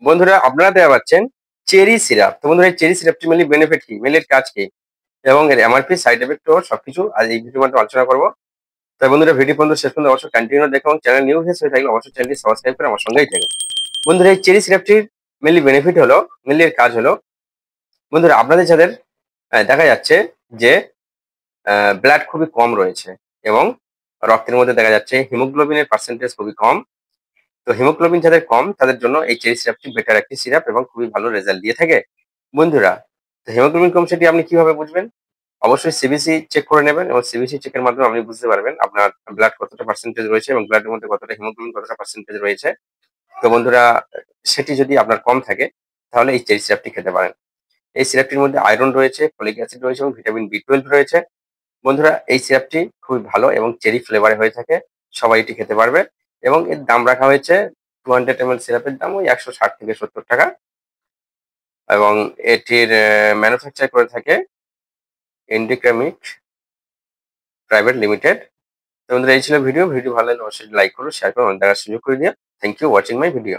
বন্ধুরা আপনারা দেখতে পাচ্ছেন চেরি সিরাপ। তো বন্ধুরা এই চেরি সিরাপটি মেনলি বেনিফিট কি? মেনলি এর কাজ কি? এবং এর এমআরপি, সাইড ইফেক্ট ও সবকিছু আজ এই ভিডিওর মাধ্যমে আলোচনা করব। তাই বন্ধুরা ভিডিও পর্যন্ত শেষ পর্যন্ত অবশ্যই কন্টিনিউ দেখুন এবং চ্যানেল নিউ হয়ে থাকলে অবশ্যই চ্যানেলটি সাবস্ক্রাইব করে আমার সঙ্গেই থাকুন। বন্ধুরা এই চেরি সিরাপটির মেনলি বেনিফিট হলো, মেনলি এর কাজ হলো, বন্ধুরা আপনাদের যাদের দেখা যাচ্ছে যে ব্লাড খুবই কম রয়েছে এবং রক্তের মধ্যে দেখা যাচ্ছে হিমোগ্লোবিনের পার্সেন্টেজ খুবই কম। তো হিমোগ্লোবিন যাদের কম তাদের জন্য এই চেরি সিরাপটি বেটার একটি সিরাপ এবং খুবই ভালো রেজাল্ট দিয়ে থাকে। বন্ধুরা, তো হিমোগ্লোবিন কম সেটি আপনি কিভাবে বুঝবেন? অবশ্যই সিবিসি চেক করে নেবেন এবং সিবিসি চেকের মাধ্যমে আপনি বুঝতে পারবেন আপনার ব্লাড কতটা পার্সেন্টেজ রয়েছে এবং ব্লাডের মধ্যে কতটা হিমোগ্লোবিন কতটা পার্সেন্টেজ রয়েছে। তো বন্ধুরা, সেটি যদি আপনার কম থাকে তাহলে এই চেরি সিরাপটি খেতে পারেন। এই সিরাপটির মধ্যে আয়রন রয়েছে, ফলিক অ্যাসিড রয়েছে এবং ভিটামিন বি12 রয়েছে। বন্ধুরা, এই সিরাপটি খুবই ভালো এবং চেরি ফ্লেভারে হয়ে থাকে। সবাই এটি খেতে পারবে এবং এর দাম রাখা হয়েছে 200 ml সিরাপের দাম ওই ১৬০ থেকে ৭০ টাকা এবং এটির ম্যানুফ্যাকচার করে থাকে ইন্ডিক্রামিক প্রাইভেট লিমিটেড। তো বন্ধুরা, এই ছিল ভিডিও। ভিডিও ভালো লাগলে অবশ্যই লাইক করুন, শেয়ার করুন, দেখার সুযোগ করে দিও। Thank you watching my video.